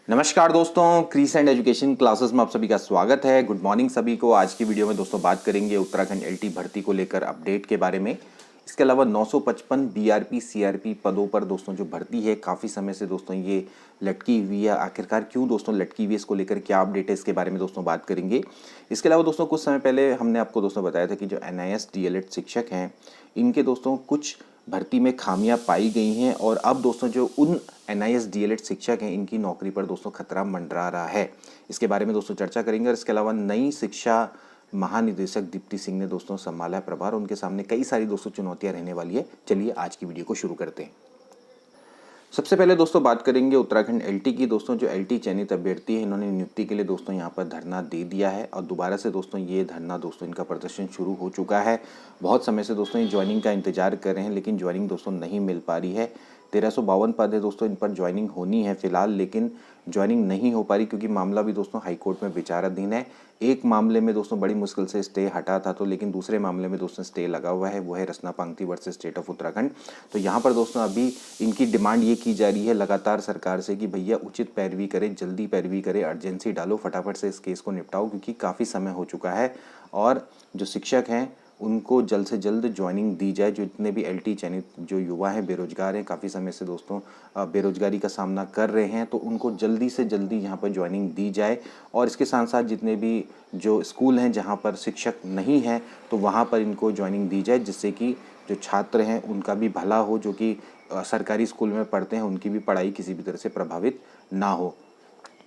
नमस्कार दोस्तों, crease and education classes में आप सभी का स्वागत है। गुड मॉर्निंग सभी को। आज की वीडियो में दोस्तों बात करेंगे उत्तराखंड एलटी भर्ती को लेकर अपडेट के बारे में। इसके अलावा 955 बीआरपी सीआरपी पदों पर दोस्तों जो भर्ती है काफ़ी समय से दोस्तों ये लटकी हुई है। आखिरकार क्यों दोस्तों लटकी हुई है, इसको लेकर क्या अपडेट है, इसके बारे में दोस्तों बात करेंगे। इसके अलावा दोस्तों कुछ समय पहले हमने आपको दोस्तों बताया था कि जो एनआईएस डीएलएड शिक्षक हैं इनके दोस्तों कुछ भर्ती में खामियां पाई गई हैं और अब दोस्तों जो उन एनआईएस डीएलएड शिक्षक हैं इनकी नौकरी पर दोस्तों खतरा मंडरा रहा है। इसके बारे में दोस्तों चर्चा करेंगे। और इसके अलावा नई शिक्षा महानिदेशक दीप्ति सिंह ने दोस्तों संभाला है प्रभार। उनके सामने कई सारी दोस्तों चुनौतियां रहने वाली है। चलिए आज की वीडियो को शुरू करते हैं। सबसे पहले दोस्तों बात करेंगे उत्तराखंड एलटी की। दोस्तों जो एलटी चयनित अभ्यर्थी है इन्होंने नियुक्ति के लिए दोस्तों यहाँ पर धरना दे दिया है और दोबारा से दोस्तों ये धरना दोस्तों इनका प्रदर्शन शुरू हो चुका है। बहुत समय से दोस्तों ये ज्वाइनिंग का इंतजार कर रहे हैं लेकिन ज्वाइनिंग दोस्तों नहीं मिल पा रही है। 1352 पद है दोस्तों, इन पर ज्वाइनिंग होनी है फिलहाल, लेकिन ज्वाइनिंग नहीं हो पा रही क्योंकि मामला भी दोस्तों हाईकोर्ट में विचाराधीन है। एक मामले में दोस्तों बड़ी मुश्किल से स्टे हटा था तो, लेकिन दूसरे मामले में दोस्तों स्टे लगा हुआ है, वो है Rasna Pangti versus state of Uttarakhand. तो यहाँ पर दोस्तों अभी इनकी डिमांड ये की जा रही है लगातार सरकार से कि भैया उचित पैरवी करें, जल्दी पैरवी करें, अर्जेंसी डालो, फटाफट से इस केस को निपटाओ क्योंकि काफ़ी समय हो चुका है और जो शिक्षक हैं उनको जल्द से जल्द ज्वाइनिंग दी जाए। जो जितने भी एलटी चयनित जो युवा हैं, बेरोजगार हैं, काफ़ी समय से दोस्तों बेरोजगारी का सामना कर रहे हैं, तो उनको जल्दी से जल्दी यहाँ पर ज्वाइनिंग दी जाए। और इसके साथ साथ जितने भी जो स्कूल हैं जहाँ पर शिक्षक नहीं हैं तो वहाँ पर इनको ज्वाइनिंग दी जाए, जिससे कि जो छात्र हैं उनका भी भला हो, जो कि सरकारी स्कूल में पढ़ते हैं उनकी भी पढ़ाई किसी भी तरह से प्रभावित ना हो।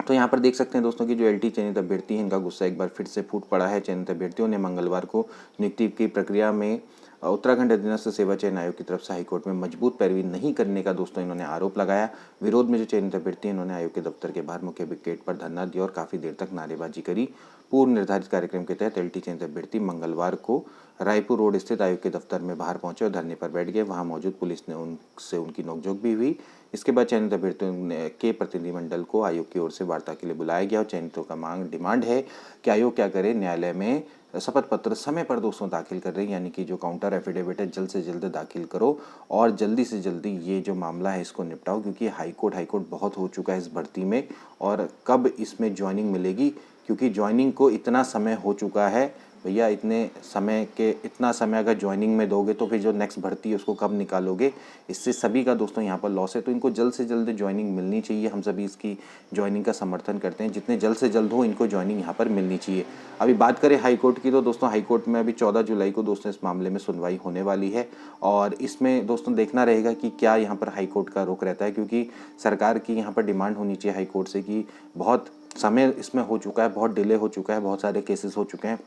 तो यहाँ पर देख सकते हैं दोस्तों कि जो एलटी चयनित अभ्यर्थी हैं इनका गुस्सा एक बार फिर से फूट पड़ा है। चयनित अभ्यर्थियों ने मंगलवार को नियुक्ति की प्रक्रिया में उत्तराखंड अधीनस्थ सेवा चयन आयोग की तरफ से हाईकोर्ट में मजबूत पैरवी नहीं करने का दोस्तों इन्होंने आरोप लगाया। विरोध में जो चयनित अभ्यर्थी इन्होंने आयोग के दफ्तर के बाहर मुख्य गेट पर धरना दिया और काफ़ी देर तक नारेबाजी करी। पूर्व निर्धारित कार्यक्रम के तहत एलटी चयनित अभ्यर्थी मंगलवार को रायपुर रोड स्थित आयोग के दफ्तर में बाहर पहुंचे और धरने पर बैठ गए। वहां मौजूद पुलिस ने उनसे उनकी नोकझोंक भी हुई। इसके बाद चयनित अभ्यर्थियों के प्रतिनिधिमंडल को आयोग की ओर से वार्ता के लिए बुलाया गया और चयनितों का डिमांड है कि आयोग क्या करे, न्यायालय में शपथ पत्र समय पर दोस्तों दाखिल कर रहे हैं, यानी कि जो काउंटर एफिडेविट है जल्द से जल्द दाखिल करो और जल्दी से जल्दी ये जो मामला है इसको निपटाओ क्योंकि हाईकोर्ट बहुत हो चुका है इस भर्ती में। और कब इसमें ज्वाइनिंग मिलेगी, क्योंकि ज्वाइनिंग को इतना समय हो चुका है भैया, इतना समय अगर ज्वाइनिंग में दोगे तो फिर जो नेक्स्ट भर्ती है उसको कब निकालोगे। इससे सभी का दोस्तों यहाँ पर लॉस है। तो इनको जल्द से जल्द ज्वाइनिंग मिलनी चाहिए। हम सभी इसकी ज्वाइनिंग का समर्थन करते हैं। जितने जल्द से जल्द हो इनको ज्वाइनिंग यहाँ पर मिलनी चाहिए। अभी बात करें हाईकोर्ट की तो दोस्तों हाईकोर्ट में अभी 14 जुलाई को दोस्तों इस मामले में सुनवाई होने वाली है और इसमें दोस्तों देखना रहेगा कि क्या यहाँ पर हाईकोर्ट का रुख रहता है, क्योंकि सरकार की यहाँ पर डिमांड होनी चाहिए हाईकोर्ट से कि बहुत समय इसमें हो चुका है, बहुत डिले हो चुका है, बहुत सारे केसेस हो चुके हैं,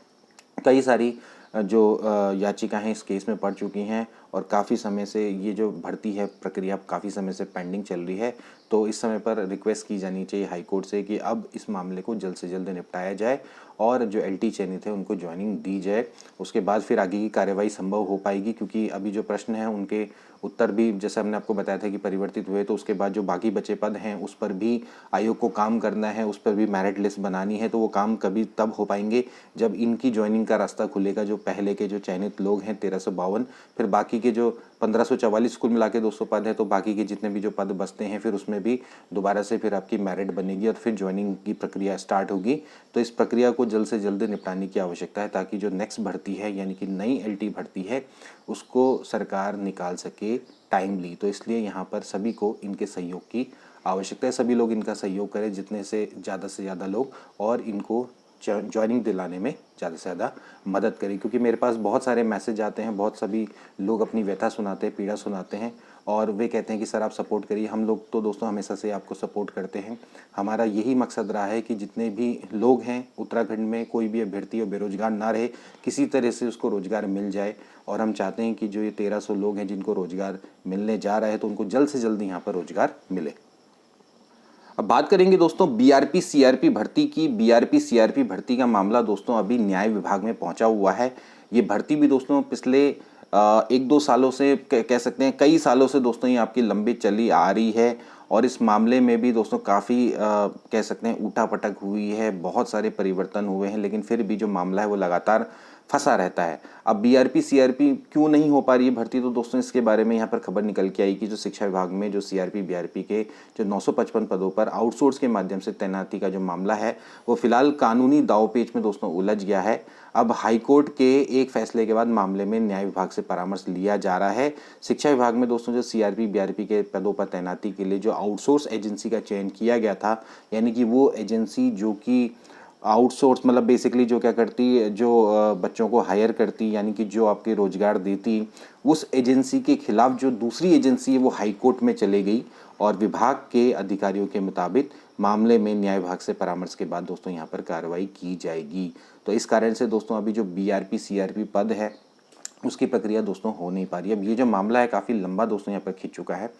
कई सारी जो याचिकाएं इस केस में पड़ चुकी हैं और काफ़ी समय से ये जो भर्ती है प्रक्रिया काफ़ी समय से पेंडिंग चल रही है। तो इस समय पर रिक्वेस्ट की जानी चाहिए हाईकोर्ट से कि अब इस मामले को जल्द से जल्द निपटाया जाए और जो एलटी चयनित है उनको ज्वाइनिंग दी जाए। उसके बाद फिर आगे की कार्यवाही संभव हो पाएगी, क्योंकि अभी जो प्रश्न है उनके उत्तर भी जैसे हमने आपको बताया था कि परिवर्तित हुए, तो उसके बाद जो बाकी बचे पद हैं उस पर भी आयोग को काम करना है, उस पर भी मेरिट लिस्ट बनानी है। तो वो काम कभी तब हो पाएंगे जब इनकी ज्वाइनिंग का रास्ता खुलेगा। जो पहले के जो चयनित लोग हैं 1352, फिर बाकी के जो 1544 कुल मिला के 200 पद है, तो बाकी के जितने भी जो पद बचते हैं फिर उसमें भी दोबारा से फिर आपकी मेरिट बनेगी और फिर ज्वाइनिंग की प्रक्रिया स्टार्ट होगी। तो इस प्रक्रिया को जल्द से जल्द निपटाने की आवश्यकता है ताकि जो नेक्स्ट भर्ती है यानी कि नई एलटी भर्ती है उसको सरकार निकाल सके टाइमली। तो इसलिए यहाँ पर सभी को इनके सहयोग की आवश्यकता है। सभी लोग इनका सहयोग करें, जितने से ज़्यादा लोग, और इनको ज्वाइनिंग दिलाने में ज़्यादा से ज़्यादा मदद करें। क्योंकि मेरे पास बहुत सारे मैसेज आते हैं, बहुत सभी लोग अपनी व्यथा सुनाते हैं, पीड़ा सुनाते हैं और वे कहते हैं कि सर आप सपोर्ट करिए। हम लोग तो दोस्तों हमेशा से आपको सपोर्ट करते हैं। हमारा यही मकसद रहा है कि जितने भी लोग हैं उत्तराखंड में, कोई भी अभ्यर्थी और बेरोजगार ना रहे, किसी तरह से उसको रोजगार मिल जाए। और हम चाहते हैं कि जो ये 1300 लोग हैं जिनको रोजगार मिलने जा रहा है तो उनको जल्द से जल्द यहाँ पर रोजगार मिले। अब बात करेंगे दोस्तों बीआरपी सीआरपी भर्ती की। बीआरपी सीआरपी भर्ती का मामला दोस्तों अभी न्याय विभाग में पहुंचा हुआ है। ये भर्ती भी दोस्तों पिछले 1-2 सालों से कह सकते हैं, कई सालों से दोस्तों ये आपकी लंबी चली आ रही है और इस मामले में भी दोस्तों काफ़ी कह सकते हैं उठापटक हुई है, बहुत सारे परिवर्तन हुए हैं, लेकिन फिर भी जो मामला है वो लगातार फंसा रहता है। अब बीआरपी सीआरपी क्यों नहीं हो पा रही है भर्ती, तो दोस्तों इसके बारे में यहाँ पर खबर निकल के आई कि जो शिक्षा विभाग में जो सीआरपी बीआरपी के जो 955 पदों पर आउटसोर्स के माध्यम से तैनाती का जो मामला है वो फिलहाल कानूनी दांवपेच में दोस्तों उलझ गया है। अब हाईकोर्ट के एक फैसले के बाद मामले में न्याय विभाग से परामर्श लिया जा रहा है। शिक्षा विभाग में दोस्तों जो सीआरपी बीआरपी के पदों पर तैनाती के लिए जो आउटसोर्स एजेंसी का चयन किया गया था, यानी कि वो एजेंसी जो कि आउटसोर्स मतलब बेसिकली जो क्या करती, जो बच्चों को हायर करती, यानी कि जो आपके रोजगार देती, उस एजेंसी के खिलाफ जो दूसरी एजेंसी है वो हाई कोर्ट में चले गई और विभाग के अधिकारियों के मुताबिक मामले में न्याय विभाग से परामर्श के बाद दोस्तों यहाँ पर कार्रवाई की जाएगी। तो इस कारण से दोस्तों अभी जो बीआरपी सीआरपी पद है उसकी प्रक्रिया दोस्तों हो नहीं पा रही है। अब ये जो मामला है काफ़ी लंबा दोस्तों यहाँ पर खिंच चुका है।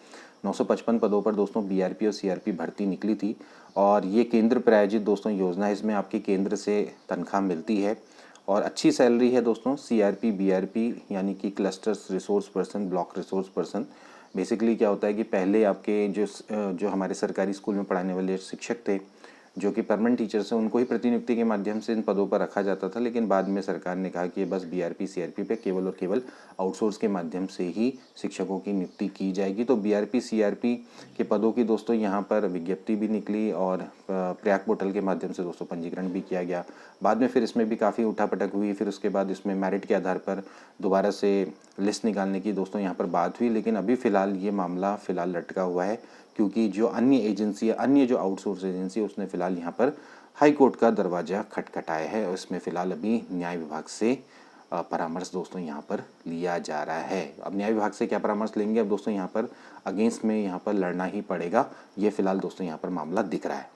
955 पदों पर दोस्तों बीआरपी और सीआरपी भर्ती निकली थी और ये केंद्र प्रायोजित दोस्तों योजना है। इसमें आपके केंद्र से तनख्वाह मिलती है और अच्छी सैलरी है दोस्तों। सीआरपी बीआरपी यानी कि clusters resource person, block resource person, basically क्या होता है कि पहले आपके जो हमारे सरकारी स्कूल में पढ़ाने वाले शिक्षक थे जो कि परमानेंट टीचर्स हैं, उनको ही प्रतिनियुक्ति के माध्यम से इन पदों पर रखा जाता था, लेकिन बाद में सरकार ने कहा कि बस बीआरपी सीआरपी पे केवल और केवल आउटसोर्स के माध्यम से ही शिक्षकों की नियुक्ति की जाएगी। तो बीआरपी सीआरपी के पदों की दोस्तों यहाँ पर विज्ञप्ति भी निकली और प्रयाग पोर्टल के माध्यम से दोस्तों पंजीकरण भी किया गया। बाद में फिर इसमें भी काफ़ी उठापटक हुई, फिर उसके बाद इसमें मेरिट के आधार पर दोबारा से लिस्ट निकालने की दोस्तों यहाँ पर बात हुई, लेकिन अभी फ़िलहाल ये मामला फ़िलहाल लटका हुआ है क्योंकि जो अन्य एजेंसी है, अन्य जो आउटसोर्स एजेंसी है, उसने फ़िलहाल यहाँ पर हाई कोर्ट का दरवाज़ा खटखटाया है और इसमें फ़िलहाल अभी न्याय विभाग से परामर्श दोस्तों यहाँ पर लिया जा रहा है। अब न्याय विभाग से क्या परामर्श लेंगे, अब दोस्तों यहाँ पर अगेंस्ट में यहाँ पर लड़ना ही पड़ेगा। ये फ़िलहाल दोस्तों यहाँ पर मामला दिख रहा है।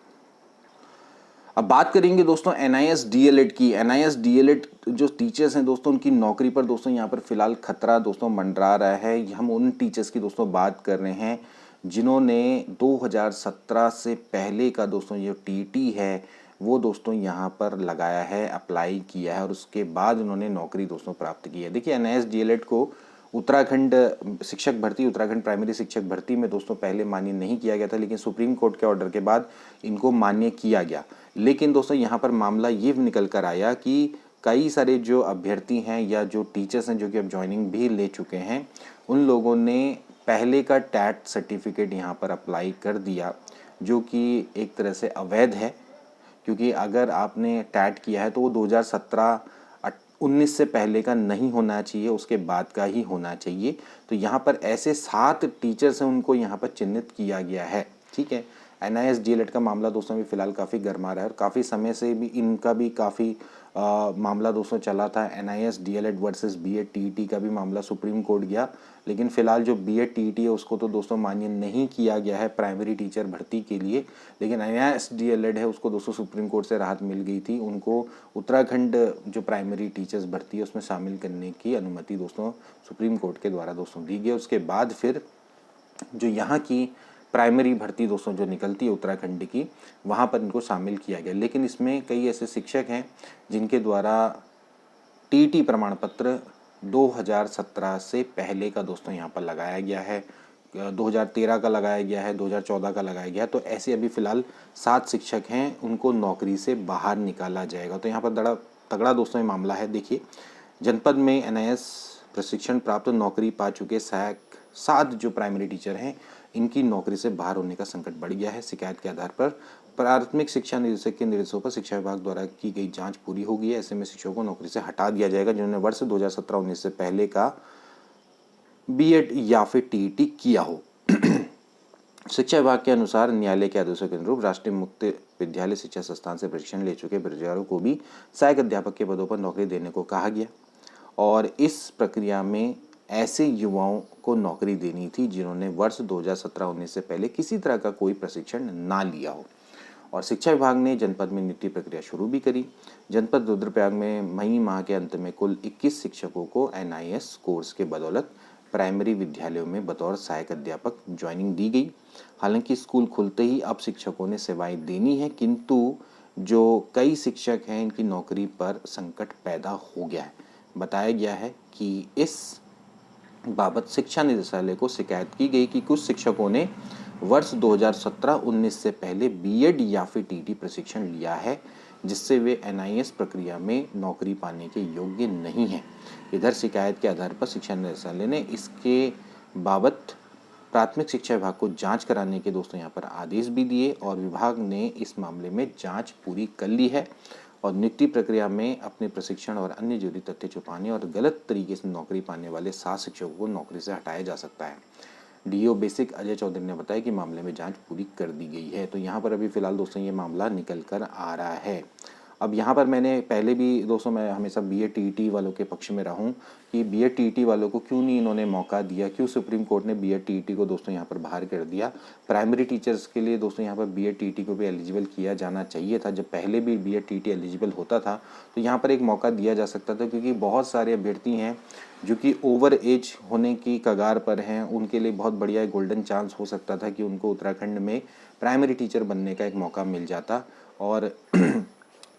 अब बात करेंगे दोस्तों एनआईएस डीएलएड की। एनआईएस डीएलएड जो टीचर्स हैं दोस्तों, उनकी नौकरी पर दोस्तों यहाँ पर फ़िलहाल खतरा दोस्तों मंडरा रहा है। हम उन टीचर्स की दोस्तों बात कर रहे हैं जिन्होंने 2017 से पहले का दोस्तों ये टीटी है वो दोस्तों यहाँ पर लगाया है, अप्लाई किया है और उसके बाद उन्होंने नौकरी दोस्तों प्राप्त की है। देखिए एनआईएस डीएलएड को उत्तराखंड शिक्षक भर्ती, उत्तराखंड प्राइमरी शिक्षक भर्ती में दोस्तों पहले मान्य नहीं किया गया था, लेकिन सुप्रीम कोर्ट के ऑर्डर के बाद इनको मान्य किया गया। लेकिन दोस्तों यहाँ पर मामला ये निकल कर आया कि कई सारे जो अभ्यर्थी हैं या जो टीचर्स हैं जो कि अब ज्वाइनिंग भी ले चुके हैं, उन लोगों ने पहले का टैट सर्टिफिकेट यहाँ पर अप्लाई कर दिया, जो कि एक तरह से अवैध है, क्योंकि अगर आपने टैट किया है तो वो 2017-19 से पहले का नहीं होना चाहिए, उसके बाद का ही होना चाहिए। तो यहाँ पर ऐसे 7 टीचर्स हैं, उनको यहाँ पर चिन्हित किया गया है। ठीक है, एनआईएस डीएलएड का मामला दोस्तों भी फिलहाल काफ़ी गर्मा रहा है और काफ़ी समय से भी इनका भी काफ़ी मामला दोस्तों चला था। NIS DElEd versus BEd TET का भी मामला सुप्रीम कोर्ट गया, लेकिन फिलहाल जो बीएड टीईटी है उसको तो दोस्तों मान्य नहीं किया गया है प्राइमरी टीचर भर्ती के लिए, लेकिन एनआईएस डीएलएड है उसको दोस्तों सुप्रीम कोर्ट से राहत मिल गई थी। उनको उत्तराखंड जो प्राइमरी टीचर्स भर्ती है उसमें शामिल करने की अनुमति दोस्तों सुप्रीम कोर्ट के द्वारा दोस्तों दी गई। उसके बाद फिर जो यहाँ की प्राइमरी भर्ती दोस्तों जो निकलती है उत्तराखंड की, वहाँ पर इनको शामिल किया गया। लेकिन इसमें कई ऐसे शिक्षक हैं जिनके द्वारा टीटी प्रमाण पत्र 2017 से पहले का दोस्तों यहाँ पर लगाया गया है, 2013 का लगाया गया है, 2014 का लगाया गया है। तो ऐसे अभी फ़िलहाल 7 शिक्षक हैं, उनको नौकरी से बाहर निकाला जाएगा। तो यहाँ पर तगड़ा दोस्तों ये मामला है। देखिए जनपद में एनआईएस प्रशिक्षण प्राप्त नौकरी पा चुके 7 जो प्राइमरी टीचर हैं, इनकी नौकरी से बाहर होने का संकट बढ़ गया है। शिकायत के आधार पर प्राथमिक शिक्षा निदेशक के निर्देशों पर शिक्षा विभाग द्वारा की गई जांच पूरी हो गई है। ऐसे में शिक्षकों को नौकरी से हटा दिया जाएगा जिन्होंने वर्ष 2017-19 से पहले का बीएड या फिर टीईटी किया हो। शिक्षा विभाग के अनुसार न्यायालय के आदेशों के अनुरूप राष्ट्रीय मुक्त विद्यालय शिक्षा संस्थान से प्रशिक्षण ले चुके बेरोजगारों को भी सहायक अध्यापक के पदों पर नौकरी देने को कहा गया और इस प्रक्रिया में ऐसे युवाओं को नौकरी देनी थी जिन्होंने वर्ष 2017-19 से पहले किसी तरह का कोई प्रशिक्षण ना लिया हो। और शिक्षा विभाग ने जनपद में नियुक्ति प्रक्रिया शुरू भी करी। जनपद रुद्रप्रयाग में मई माह के अंत में कुल 21 शिक्षकों को एनआईएस कोर्स के बदौलत प्राइमरी विद्यालयों में बतौर सहायक अध्यापक ज्वाइनिंग दी गई। हालांकि स्कूल खुलते ही अब शिक्षकों ने सेवाएं देनी है, किंतु जो कई शिक्षक हैं इनकी नौकरी पर संकट पैदा हो गया है। बताया गया है कि इस बाबत शिक्षा निदेशालय को शिकायत की गई कि कुछ शिक्षकों ने वर्ष 2017-19 से पहले बीएड या फिर टीटी प्रशिक्षण लिया है, जिससे वे NIS प्रक्रिया में नौकरी पाने के योग्य नहीं हैं। इधर शिकायत के आधार पर शिक्षा निदेशालय ने इसके बाबत प्राथमिक शिक्षा विभाग को जांच कराने के दोस्तों यहाँ पर आदेश भी दिए और विभाग ने इस मामले में जांच पूरी कर ली है और नियुक्ति प्रक्रिया में अपने प्रशिक्षण और अन्य जरूरी तथ्य छुपाने और गलत तरीके से नौकरी पाने वाले 7 शिक्षकों को नौकरी से हटाया जा सकता है। DO बेसिक अजय चौधरी ने बताया कि मामले में जांच पूरी कर दी गई है। तो यहाँ पर अभी फिलहाल दोस्तों ये मामला निकल कर आ रहा है। अब यहाँ पर मैंने पहले भी दोस्तों मैं हमेशा BED TET वालों के पक्ष में रहूँ कि BED TET वालों को क्यों नहीं इन्होंने मौका दिया, क्यों सुप्रीम कोर्ट ने BED TET को दोस्तों यहाँ पर बाहर कर दिया। प्राइमरी टीचर्स के लिए दोस्तों यहाँ पर BED TET को भी एलिजिबल किया जाना चाहिए था। जब पहले भी BED TET एलिजिबल होता था तो यहाँ पर एक मौका दिया जा सकता था, क्योंकि बहुत सारे अभ्यर्थी हैं जो कि ओवर एज होने की कगार पर हैं। उनके लिए बहुत बढ़िया एक गोल्डन चांस हो सकता था कि उनको उत्तराखंड में प्राइमरी टीचर बनने का एक मौका मिल जाता और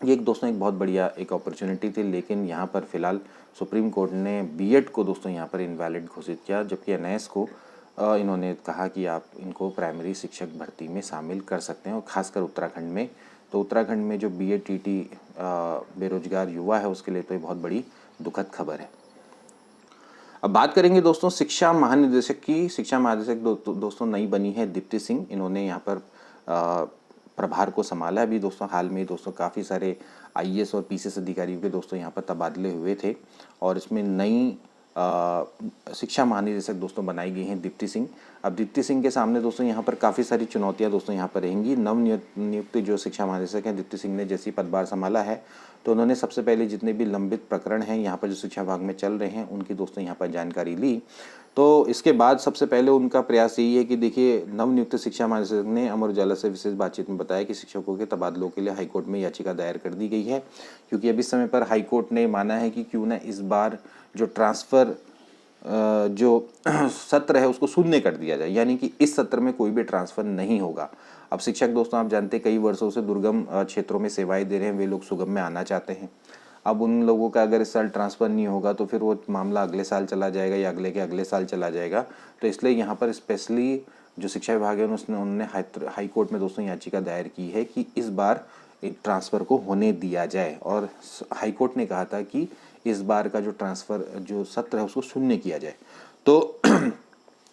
ये एक दोस्तों एक बहुत बढ़िया एक अपॉर्चुनिटी थी। लेकिन यहाँ पर फिलहाल सुप्रीम कोर्ट ने BED को दोस्तों यहाँ पर इनवैलिड घोषित किया, जबकि NIS को इन्होंने कहा कि आप इनको प्राइमरी शिक्षक भर्ती में शामिल कर सकते हैं और ख़ासकर उत्तराखंड में। तो उत्तराखंड में जो BED TET बेरोजगार युवा है उसके लिए तो ये बहुत बड़ी दुखद खबर है। अब बात करेंगे दोस्तों शिक्षा महानिदेशक की। शिक्षा महानिदेशक दोस्तों नई बनी है दीप्ति सिंह। इन्होंने यहाँ पर प्रभार को संभाला। अभी दोस्तों हाल में दोस्तों काफ़ी सारे IAS और PCS अधिकारियों के दोस्तों यहाँ पर तबादले हुए थे और इसमें नई शिक्षा महानिदेशक दोस्तों बनाई गई हैं दीप्ति सिंह। अब दीप्ति सिंह के सामने दोस्तों यहाँ पर काफ़ी सारी चुनौतियाँ दोस्तों यहाँ पर रहेंगी। नवनियुक्त जो शिक्षा महानिदेशक हैं दीप्ति सिंह ने जैसी पदभार संभाला है तो उन्होंने सबसे पहले जितने भी लंबित प्रकरण हैं यहाँ पर जो शिक्षा विभाग में चल रहे हैं उनकी दोस्तों यहाँ पर जानकारी ली। तो इसके बाद सबसे पहले उनका प्रयास यही है कि देखिए नवनियुक्त शिक्षा महानिदेशक ने अमर उजाला से विशेष बातचीत में बताया कि शिक्षकों के तबादलों के लिए हाईकोर्ट में याचिका दायर कर दी गई है, क्योंकि अभी समय पर हाईकोर्ट ने माना है कि क्यों ना इस बार जो ट्रांसफ़र जो सत्र है उसको शून्य कर दिया जाए, यानी कि इस सत्र में कोई भी ट्रांसफ़र नहीं होगा। अब शिक्षक दोस्तों आप जानते हैं कई वर्षों से दुर्गम क्षेत्रों में सेवाएं दे रहे हैं, वे लोग सुगम में आना चाहते हैं। अब उन लोगों का अगर इस साल ट्रांसफ़र नहीं होगा तो फिर वो मामला अगले साल चला जाएगा या अगले के अगले साल चला जाएगा। तो इसलिए यहाँ पर स्पेशली जो शिक्षा विभाग है उन्होंने हाई कोर्ट में दोस्तों याचिका दायर की है कि इस बार ट्रांसफ़र को होने दिया जाए और हाई कोर्ट ने कहा था कि इस बार का जो ट्रांसफ़र जो सत्र है उसको शून्य किया जाए। तो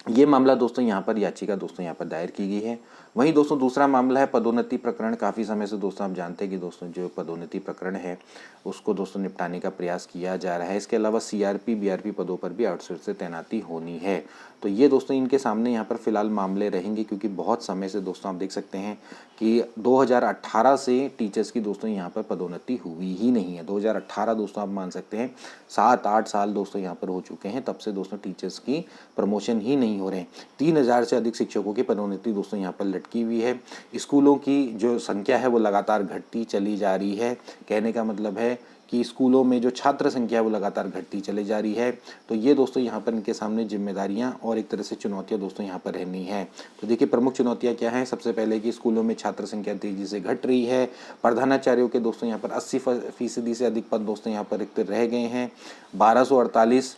ये मामला दोस्तों यहाँ पर याचिका दोस्तों यहाँ पर दायर की गई है। वहीं दोस्तों दूसरा मामला है पदोन्नति प्रकरण। काफ़ी समय से दोस्तों आप जानते हैं कि दोस्तों जो पदोन्नति प्रकरण है उसको दोस्तों निपटाने का प्रयास किया जा रहा है। इसके अलावा CRP BRP पदों पर भी आउटसोर्स से तैनाती होनी है। तो ये दोस्तों इनके सामने यहाँ पर फिलहाल मामले रहेंगे, क्योंकि बहुत समय से दोस्तों आप देख सकते हैं कि 2018 से टीचर्स की दोस्तों यहाँ पर पदोन्नति हुई ही नहीं है। 2018 दोस्तों आप मान सकते हैं 7-8 साल दोस्तों यहाँ पर हो चुके हैं, तब से दोस्तों टीचर्स की प्रमोशन ही नहीं हो रहे हैं। 3000 से अधिक शिक्षकों की पदोन्नति दोस्तों यहाँ पर लटकी हुई है। स्कूलों की जो संख्या है वो लगातार घटती चली जा रही है। कहने का मतलब है कि स्कूलों में जो छात्र संख्या है वो लगातार घटती चली जा रही है। तो ये दोस्तों यहाँ पर इनके सामने जिम्मेदारियाँ और एक तरह से चुनौतियाँ दोस्तों यहाँ पर रहनी है। तो देखिए प्रमुख चुनौतियाँ क्या हैं। सबसे पहले कि स्कूलों में छात्र संख्या तेजी से घट रही है। प्रधानाचार्यों के दोस्तों यहाँ पर 80% से अधिक पद दोस्तों यहाँ पर रिक्त रह गए हैं। 1248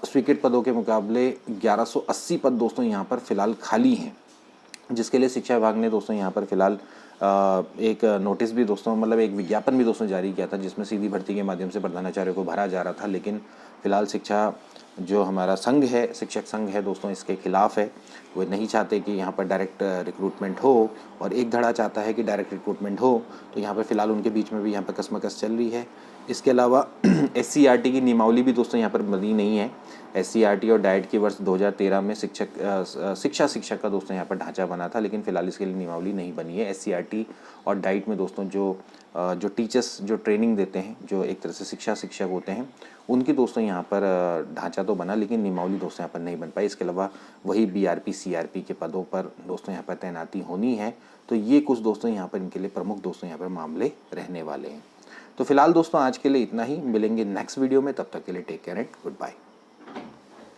स्वीकृत पदों के मुकाबले 1180 पद दोस्तों यहाँ पर फिलहाल खाली हैं, जिसके लिए शिक्षा विभाग ने दोस्तों यहाँ पर फिलहाल एक नोटिस भी दोस्तों मतलब एक विज्ञापन भी दोस्तों जारी किया था, जिसमें सीधी भर्ती के माध्यम से प्रधानाचार्यों को भरा जा रहा था। लेकिन फिलहाल शिक्षा जो हमारा संघ है, शिक्षक संघ है दोस्तों, इसके खिलाफ है। वो नहीं चाहते कि यहाँ पर डायरेक्ट रिक्रूटमेंट हो और एक धड़ा चाहता है कि डायरेक्ट रिक्रूटमेंट हो। तो यहाँ पर फिलहाल उनके बीच में भी यहाँ पर कसमकस चल रही है। इसके अलावा SCRT की नियमावली भी दोस्तों यहाँ पर बनी नहीं है। SCRT और डाइट की वर्ष 2013 में शिक्षक का दोस्तों यहाँ पर ढांचा बना था, लेकिन फिलहाल इसके लिए नियमावली नहीं बनी है। SCRT और डाइट में दोस्तों जो टीचर्स जो ट्रेनिंग देते हैं, जो एक तरह से शिक्षक होते हैं, उनकी दोस्तों यहाँ पर ढांचा तो बना, लेकिन नियमावली दोस्तों यहाँ पर नहीं बन पाई। इसके अलावा वही BRP CRP के पदों पर दोस्तों यहाँ पर तैनाती होनी है। तो ये कुछ दोस्तों यहाँ पर इनके लिए प्रमुख दोस्तों यहाँ पर मामले रहने वाले हैं। तो फिलहाल दोस्तों आज के लिए इतना ही। मिलेंगे नेक्स्ट वीडियो में, तब तक के लिए take care and good bye.